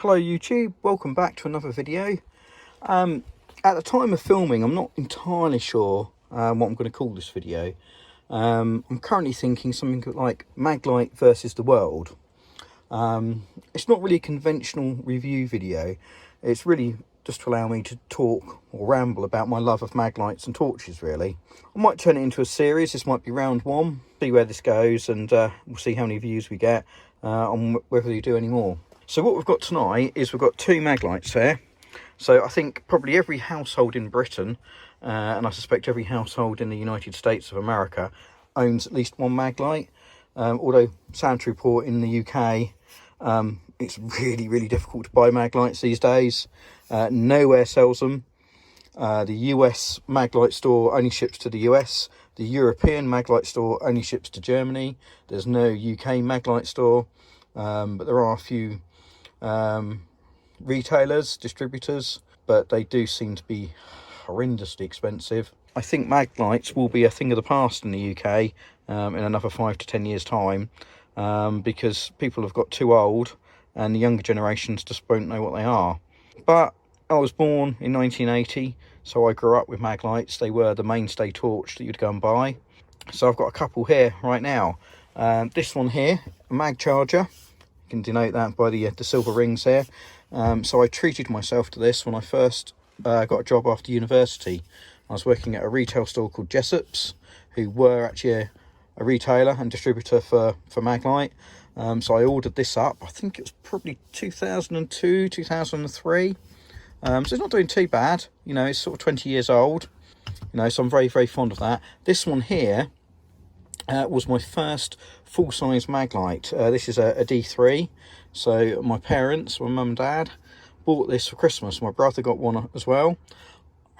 Hello YouTube, welcome back to another video. At the time of filming, I'm not entirely sure what I'm going to call this video. I'm currently thinking something like MagLite versus the world. It's not really a conventional review video. It's really just to allow me to talk or ramble about my love of Maglites and torches, really. I might turn it into a series. This might be round one, see where this goes, and we'll see how many views we get on whether we do any more. So what we've got tonight is we've got two Maglites here. So I think probably every household in Britain, and I suspect every household in the United States of America, owns at least one Maglite. Although Sanitary Report in the UK, it's really difficult to buy Maglites these days. Nowhere sells them. The US Maglite store only ships to the US. The European Maglite store only ships to Germany. There's no UK Maglite store, but there are a few retailers, distributors, but they do seem to be horrendously expensive. I think Maglites will be a thing of the past in the UK in another 5 to 10 years time, because people have got too old and the younger generations just won't know what they are. But I was born in 1980, so I grew up with Maglites. They were the mainstay torch that you'd go and buy. So I've got a couple here right now. This one here, a mag charger. You can denote that by the silver rings here. So I treated myself to this when I first got a job after university. I was working at a retail store called Jessop's, who were actually a retailer and distributor for Maglite. So I ordered this up. I think it was probably 2002, 2003. So it's not doing too bad. You know, it's sort of 20 years old. You know, so I'm very fond of that. This one here was my first full-size Maglite. This is a D3. So my parents, my mum and dad, bought this for Christmas. My brother got one as well.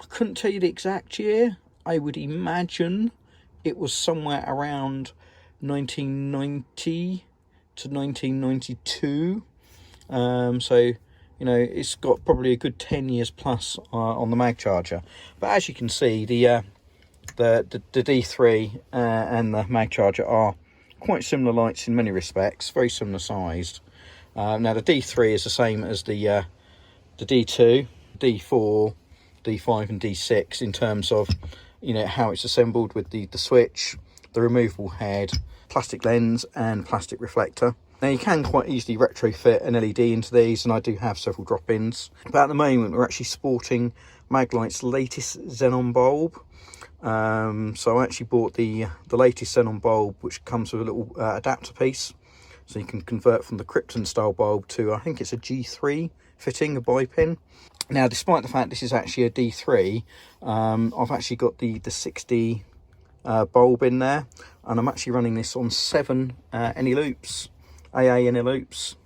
I couldn't tell you the exact year. I would imagine it was somewhere around 1990 to 1992. So, you know, it's got probably a good 10 years plus on the mag charger. But as you can see, the D3 and the mag charger are quite similar lights in many respects, very similar sized. Now the D3 is the same as the D2, D4, D5 and D6 in terms of, you know, how it's assembled with the switch, the removable head, plastic lens and plastic reflector. Now you can quite easily retrofit an LED into these, and I do have several drop-ins. But at the moment we're actually sporting Maglite's latest xenon bulb. So I actually bought the latest xenon bulb, which comes with a little adapter piece. So you can convert from the Krypton style bulb to, I think it's a G3 fitting, a bipin. Now, despite the fact this is actually a D3, I've actually got the 60 bulb in there, and I'm actually running this on 7 NE loops, AA NE loops.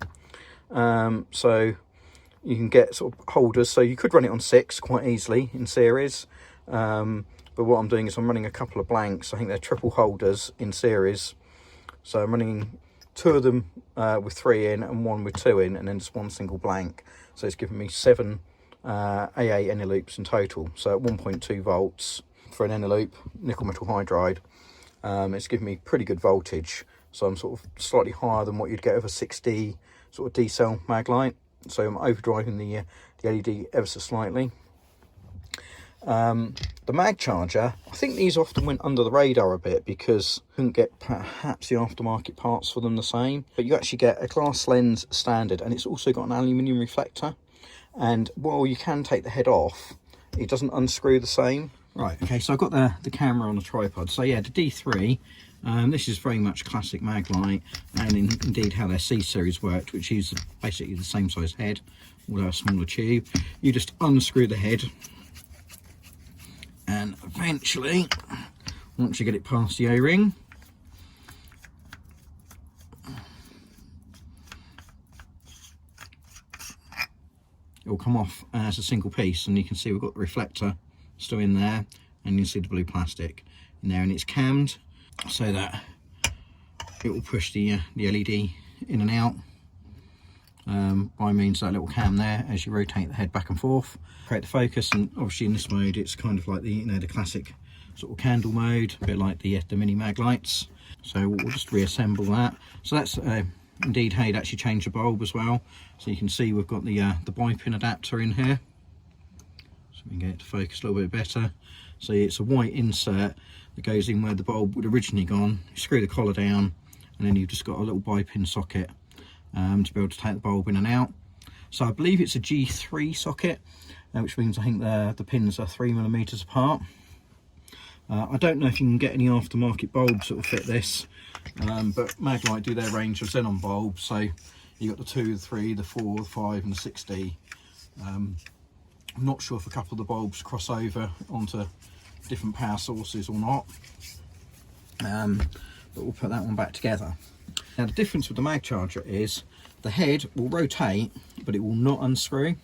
So you can get sort of holders, so you could run it on 6 quite easily in series. But what I'm doing is I'm running a couple of blanks. I think they're triple holders in series. So I'm running 2 of them with 3 in and 1 with 2 in, and then just 1 single blank. So it's giving me 7 AA NE loops in total. So at 1.2 volts for an NE loop, nickel metal hydride, it's giving me pretty good voltage. So I'm sort of slightly higher than what you'd get with a 6D sort of D-cell Maglite. So I'm overdriving the LED ever so slightly. The mag charger, I think these often went under the radar a bit because you couldn't get perhaps the aftermarket parts for them the same, but you actually get a glass lens standard, and it's also got an aluminium reflector. And while you can take the head off, it doesn't unscrew the same. Right, okay, so I've got the camera on a tripod. So yeah, the D3, this is very much classic Maglite, and indeed how their C series worked, which is basically the same size head, although a smaller tube. You just unscrew the head, and eventually, once you get it past the O-ring, it will come off as a single piece, and you can see we've got the reflector still in there, and you can see the blue plastic in there, and it's cammed so that it will push the LED in and out by means of that little cam there as you rotate the head back and forth, create the focus. And obviously in this mode it's kind of like the, you know, the classic sort of candle mode, a bit like the mini Maglites. So we'll just reassemble that. So that's indeed how you'd actually change the bulb as well. So you can see we've got the bi-pin adapter in here. So we can get it to focus a little bit better. So it's a white insert that goes in where the bulb would originally gone. You screw the collar down, and then you've just got a little bi-pin socket to be able to take the bulb in and out. So I believe it's a G3 socket, which means I think the pins are 3mm apart. I don't know if you can get any aftermarket bulbs that will fit this, but MagLite do their range of xenon bulbs. So you've got the 2, the 3, the 4, the 5 and the 6D. I'm not sure if a couple of the bulbs cross over onto different power sources or not, but we'll put that one back together. Now the difference with the mag charger is the head will rotate, but it will not unscrew.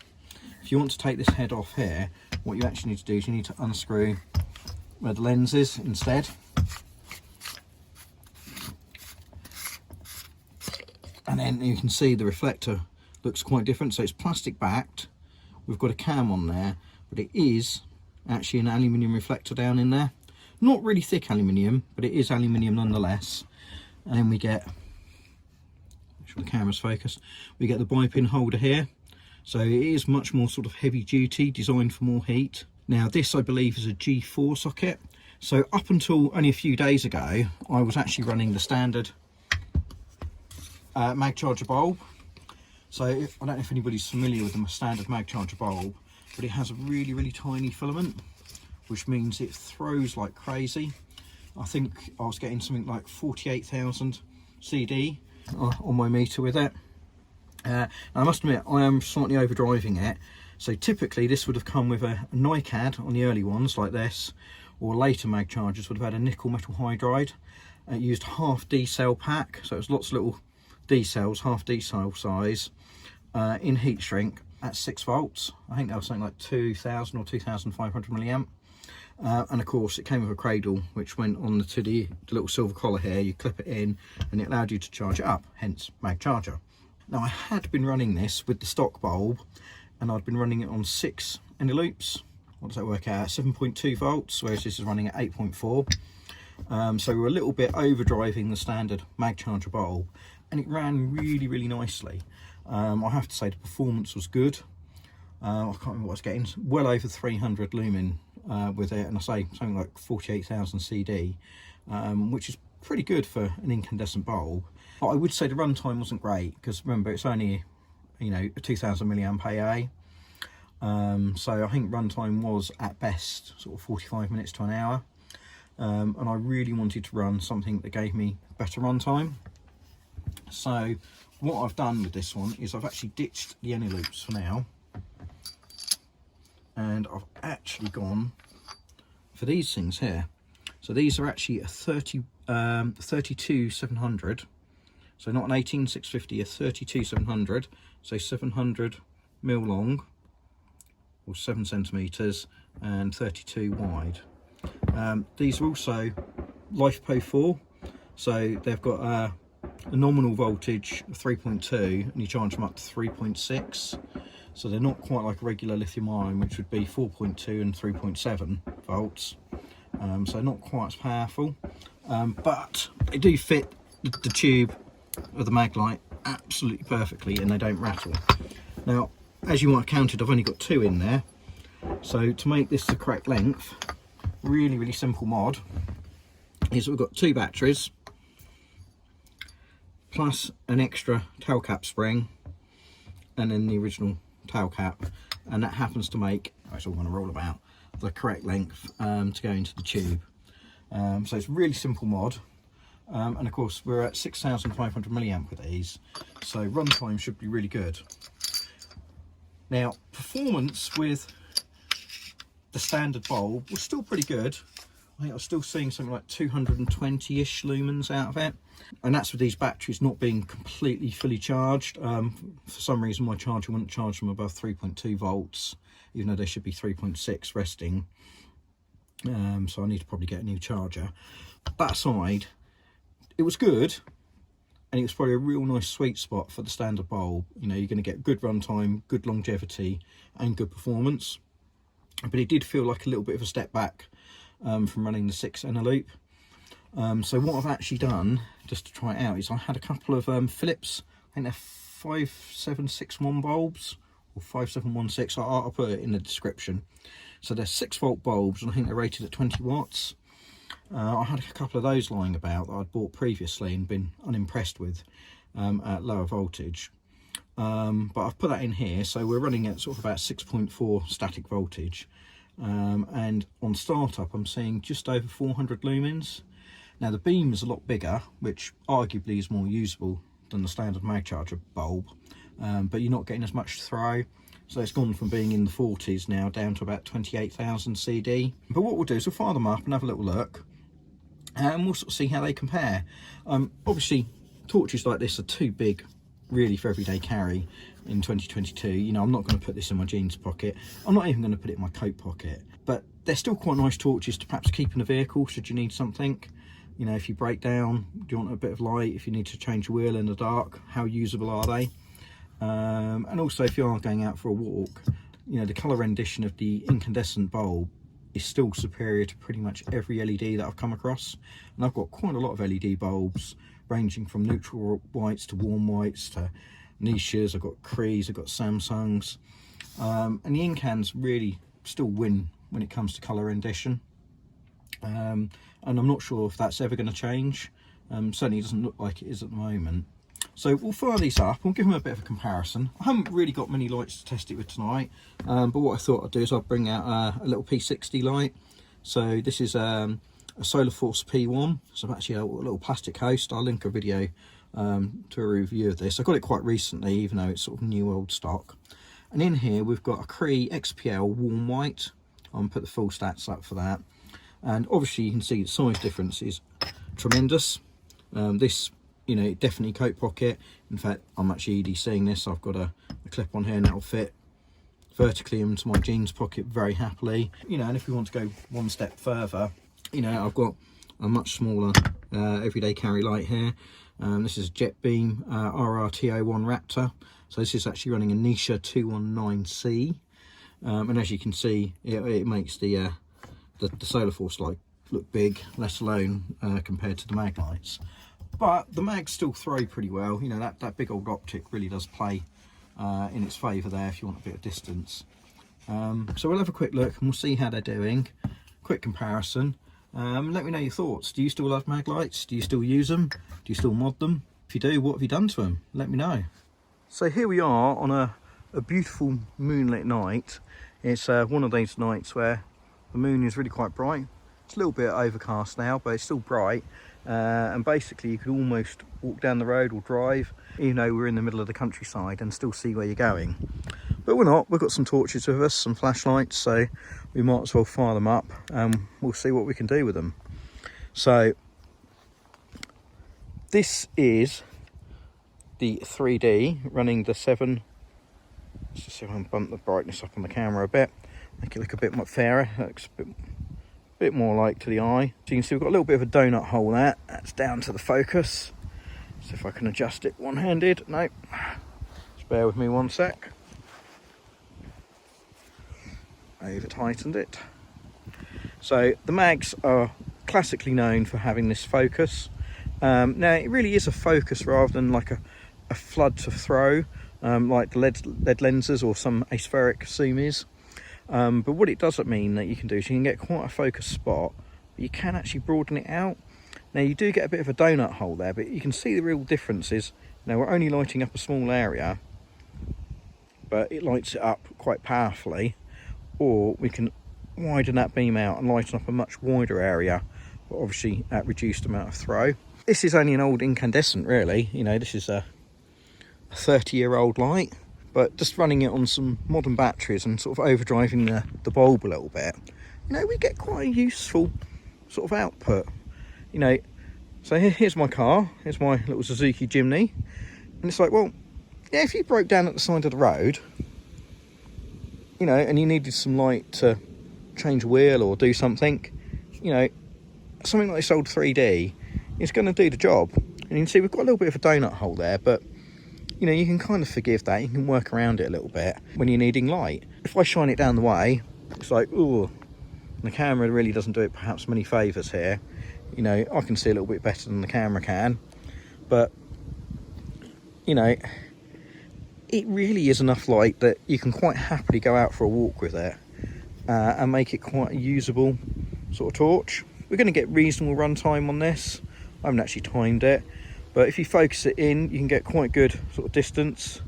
If you want to take this head off here, what you actually need to do is you need to unscrew where the lens is instead. And then you can see the reflector looks quite different. So it's plastic backed. We've got a cam on there, but it is actually an aluminium reflector down in there. Not really thick aluminium, but it is aluminium nonetheless. And then we get, make sure the camera's focused, we get the bi-pin holder here. So it is much more sort of heavy duty, designed for more heat. Now this I believe is a G4 socket. So up until only a few days ago, I was actually running the standard mag charger bulb. So I don't know if anybody's familiar with the standard mag charger bulb, but it has a really tiny filament, which means it throws like crazy. I think I was getting something like 48,000 CD on my meter with it. I must admit I am slightly overdriving it. So typically this would have come with a NiCad on the early ones like this, or later mag chargers would have had a nickel metal hydride. It used half D cell pack, so it was lots of little D cells, half D cell size, in heat shrink at 6 volts. I think that was something like 2000 or 2500 milliamp. And of course it came with a cradle which went on to the little silver collar here. You clip it in and it allowed you to charge it up, hence mag charger. Now I had been running this with the stock bulb, and I'd been running it on 6 inner loops. What does that work out? 7.2 volts, whereas this is running at 8.4. So we were a little bit overdriving the standard mag charger bulb, and it ran really nicely. I have to say the performance was good. I can't remember what I was getting, well over 300 lumen with it, and I say something like 48,000 CD, which is pretty good for an incandescent bulb. But I would say the runtime wasn't great, because remember it's only, you know, a 2000 milliamp AA. So I think runtime was at best sort of 45 minutes to an hour. And I really wanted to run something that gave me better runtime. So what I've done with this one is I've actually ditched the any loops for now, and I've actually gone for these things here. So these are actually a 32-700, so not an 18-650, a 32-700, so 700 mil long, or 7 centimeters, and 32 wide. These are also LiFePO 4, so they've got a nominal voltage of 3.2, and you charge them up to 3.6. So they're not quite like a regular lithium ion, which would be 4.2 and 3.7 volts. So not quite as powerful, but they do fit the tube of the MagLite absolutely perfectly, and they don't rattle. Now, as you might have counted, I've only got 2 in there. So to make this the correct length, really simple mod is we've got 2 batteries plus an extra tail cap spring, and then the original tail cap, and that happens to make, that's all I'm going to roll about, the correct length to go into the tube. So it's a really simple mod, and of course we're at 6500 milliamp with these, so runtime should be really good. Now performance with the standard bulb was still pretty good. I think I was still seeing something like 220-ish lumens out of it, and that's with these batteries not being completely fully charged. For some reason my charger wouldn't charge them above 3.2 volts, even though they should be 3.6 resting. So I need to probably get a new charger. That aside, it was good, and it was probably a real nice sweet spot for the standard bulb. You know, you're going to get good runtime, good longevity, and good performance. But it did feel like a little bit of a step back from running the 6 inner loop. So what I've actually done, just to try it out, is I had a couple of Philips, I think they're 5761 bulbs, or 5716, I'll put it in the description. So they're 6-volt bulbs, and I think they're rated at 20 watts. I had a couple of those lying about that I'd bought previously and been unimpressed with at lower voltage. But I've put that in here, so we're running at sort of about 6.4 static voltage. And on startup I'm seeing just over 400 lumens. Now the beam is a lot bigger, which arguably is more usable than the standard mag charger bulb, but you're not getting as much throw. So it's gone from being in the 40s now down to about 28,000 CD. But what we'll do is we'll fire them up and have a little look, and we'll sort of see how they compare. Obviously torches like this are too big really for everyday carry in 2022. You know, I'm not going to put this in my jeans pocket. I'm not even going to put it in my coat pocket. But they're still quite nice torches to perhaps keep in a vehicle should you need something. You know, if you break down, do you want a bit of light? If you need to change your wheel in the dark, how usable are they? And also if you are going out for a walk, you know, the colour rendition of the incandescent bulb is still superior to pretty much every LED that I've come across. And I've got quite a lot of LED bulbs, ranging from neutral whites to warm whites to niches. I've got Crees, I've got Samsungs, and the Incans really still win when it comes to colour rendition. And I'm not sure if that's ever going to change. Certainly doesn't look like it is at the moment. So we'll fire these up, we'll give them a bit of a comparison. I haven't really got many lights to test it with tonight, but what I thought I'd do is I'll bring out a little P60 light. So this is a Solar Force P1. So actually a little plastic host. I'll link a video to a review of this. I got it quite recently, even though it's sort of new old stock. And in here we've got a Cree XPL warm white. I'll put the full stats up for that. And obviously you can see the size difference is tremendous. This, you know, definitely coat pocket. In fact, I'm actually EDCing this. I've got a clip on here and that'll fit vertically into my jeans pocket very happily. You know, and if we want to go one step further, you know, I've got a much smaller everyday carry light here. This is a Jet Beam RRT01 Raptor. So this is actually running a Nisha 219C. And as you can see, it makes the Solar Force light look big, let alone compared to the Maglites. But the mags still throw pretty well. You know, that big old optic really does play in its favour there if you want a bit of distance. So we'll have a quick look and we'll see how they're doing. Quick comparison. Let me know your thoughts. Do you still love Maglites? Do you still use them? Do you still mod them? If you do, what have you done to them? Let me know. So here we are on a beautiful moonlit night. It's one of those nights where the moon is really quite bright. It's a little bit overcast now, but it's still bright. And basically you could almost walk down the road or drive, even though we're in the middle of the countryside, and still see where you're going. But we're not. We've got some torches with us, some flashlights, so we might as well fire them up and we'll see what we can do with them. So this is the 3D running the 7. Let's just see if I can bump the brightness up on the camera a bit, make it look a bit more fairer. That looks a bit more like to the eye. So you can see we've got a little bit of a donut hole there. That's down to the focus. So if I can adjust it one-handed. No, just bear with me one sec. Over tightened it. So the mags are classically known for having this focus. Now it really is a focus rather than like a flood to throw, like the lead lenses or some aspheric Sumis. But what it doesn't mean that you can do is you can get quite a focused spot, but you can actually broaden it out. Now you do get a bit of a donut hole there, but you can see the real differences. Now we're only lighting up a small area, but it lights it up quite powerfully. Or we can widen that beam out and lighten up a much wider area, but obviously at reduced amount of throw. This is only an old incandescent really. You know, this is a 30-year-old light. But just running it on some modern batteries and sort of overdriving the bulb a little bit, you know, we get quite a useful sort of output. You know, so here's my car, here's my little Suzuki Jimny, and it's like, well, yeah, if you broke down at the side of the road, you know, and you needed some light to change a wheel or do something, you know, something like this old 3D is going to do the job. And you can see we've got a little bit of a donut hole there, but you know, you can kind of forgive that. You can work around it a little bit when you're needing light. If I shine it down the way, it's like, ooh, the camera really doesn't do it perhaps many favours here. You know, I can see a little bit better than the camera can, but you know, it really is enough light that you can quite happily go out for a walk with it and make it quite a usable sort of torch. We're going to get reasonable run time on this. I haven't actually timed it, but if you focus it in, you can get quite good sort of distance.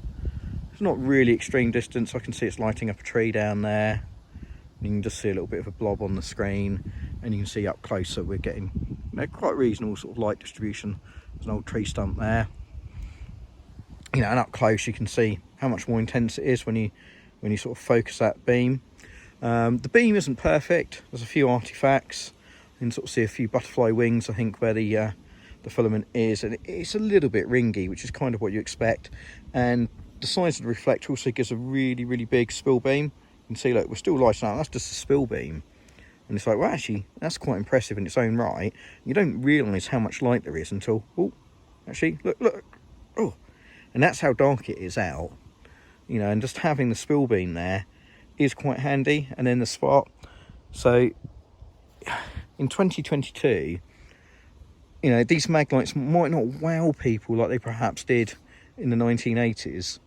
It's not really extreme distance. I can see it's lighting up a tree down there. You can just see a little bit of a blob on the screen, and you can see up close, so we're getting, you know, quite reasonable sort of light distribution. There's an old tree stump there. You know, and up close you can see how much more intense it is when you sort of focus that beam. The beam isn't perfect. There's a few artifacts. You can sort of see a few butterfly wings, I think, where the filament is, and it's a little bit ringy, which is kind of what you expect. And the size of the reflector also gives a really, really big spill beam. You can see, look, we're still lighting up. That's just a spill beam. And it's like, well, actually, that's quite impressive in its own right. You don't realise how much light there is until, oh, actually, look, oh. And that's how dark it is out. You know, and just having the spill beam there is quite handy. And then the spot. So, in 2022, you know, these Maglites might not wow people like they perhaps did in the 1980s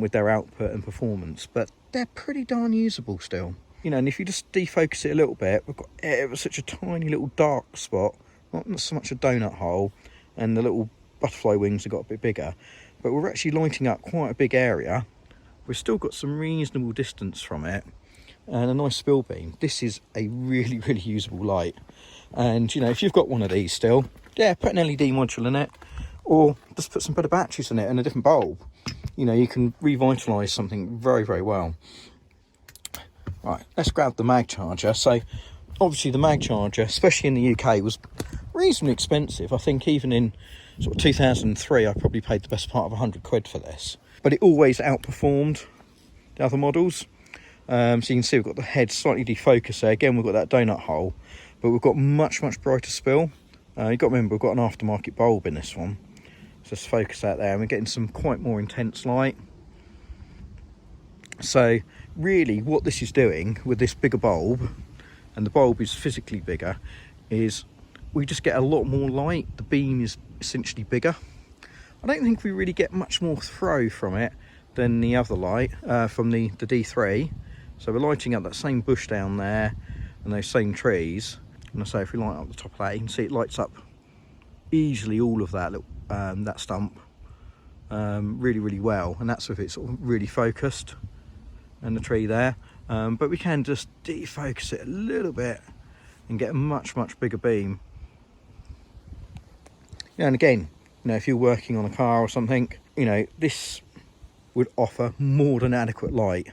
with their output and performance, but they're pretty darn usable still. You know, and if you just defocus it a little bit, we've got ever such a tiny little dark spot, not so much a donut hole, and the little butterfly wings have got a bit bigger, but we're actually lighting up quite a big area. We've still got some reasonable distance from it, and a nice spill beam. This is a really, really usable light. And, you know, if you've got one of these still, yeah, put an LED module in it, or just put some better batteries in it and a different bulb. You know, you can revitalise something very, very well. Right, let's grab the mag charger. So, obviously the mag charger, especially in the UK, was reasonably expensive. I think even in sort of 2003, I probably paid the best part of 100 quid for this. But it always outperformed the other models. So you can see we've got the head slightly defocused there. Again, we've got that donut hole, but we've got much, much brighter spill. You've got to remember, we've got an aftermarket bulb in this one. So just focus that there, and we're getting some quite more intense light. So really what this is doing with this bigger bulb, and the bulb is physically bigger, is we just get a lot more light. The beam is essentially bigger. I don't think we really get much more throw from it than the other light, from the D3. So we're lighting up that same bush down there and those same trees. And I say, if we light up the top of that, you can see it lights up easily all of that little, that stump really, really well. And that's with it sort of really focused, and the tree there. But we can just defocus it a little bit and get a much, much bigger beam. Yeah, and again, you know, if you're working on a car or something, you know, this would offer more than adequate light.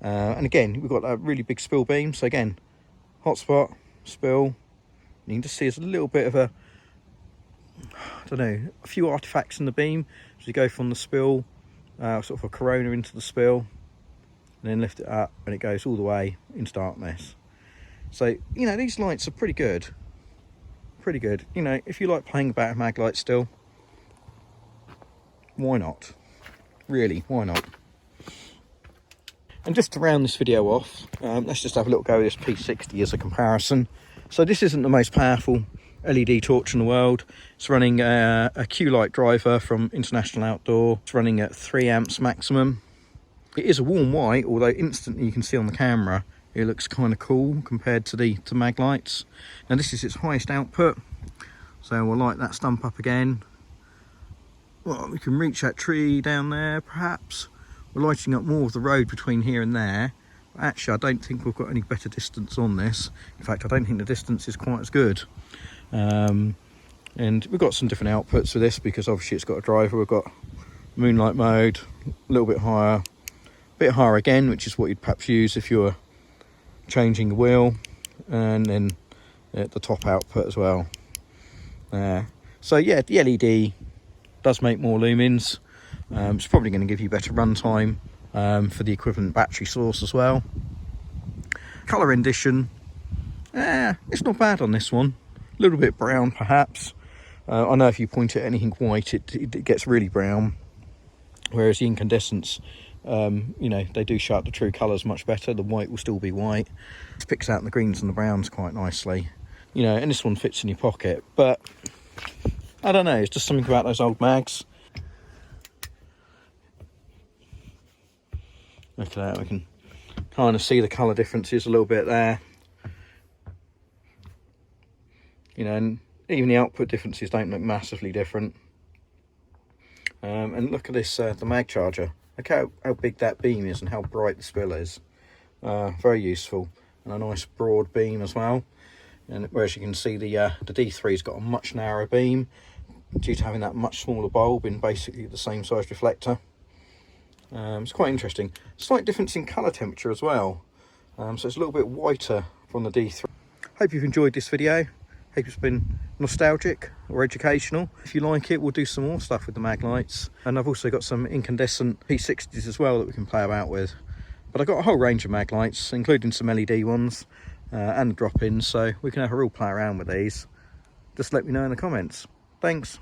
And again, we've got that really big spill beam. So again, hotspot, spill. You can just see there's a little bit of a, I don't know, a few artifacts in the beam as you go from the spill, sort of a corona into the spill, and then lift it up, and it goes all the way into darkness. So, you know, these lights are pretty good. Pretty good. You know, if you like playing about a MagLite still, why not? Really, why not? And just to round this video off, let's just have a little go with this P60 as a comparison. So this isn't the most powerful LED torch in the world. It's running a Q-Lite driver from International Outdoor. It's running at 3 amps maximum. It is a warm white, although instantly you can see on the camera it looks kind of cool compared to the Maglites. Now this is its highest output, so we'll light that stump up again. Well, we can reach that tree down there perhaps. We're lighting up more of the road between here and there. Actually, I don't think we've got any better distance on this. In fact, I don't think the distance is quite as good. And we've got some different outputs for this, because obviously it's got a driver. We've got moonlight mode, a little bit higher, a bit higher again, which is what you'd perhaps use if you were changing the wheel, and then the top output as well. So yeah, the LED does make more lumens. It's probably going to give you better runtime for the equivalent battery source as well. Colour rendition, it's not bad on this one. A little bit brown perhaps. I know if you point at anything white, it gets really brown, whereas the incandescents, you know, they do show up the true colours much better. The white will still be white. It picks out the greens and the browns quite nicely. you know, and this one fits in your pocket. But I don't know, it's just something about those old mags. Look at that, we can kind of see the colour differences a little bit there. You know, and even the output differences don't look massively different. And look at this, the mag charger. Look how big that beam is and how bright the spill is. Very useful, and a nice broad beam as well. And whereas you can see the D3's got a much narrower beam due to having that much smaller bulb in basically the same size reflector. It's quite interesting. Slight difference in colour temperature as well. So it's a little bit whiter from the D3. Hope you've enjoyed this video. Hope it's been nostalgic or educational. If you like it, we'll do some more stuff with the Maglites. And I've also got some incandescent P60s as well that we can play about with. But I've got a whole range of Maglites, including some LED ones and drop-ins, so we can have a real play around with these. Just let me know in the comments. Thanks.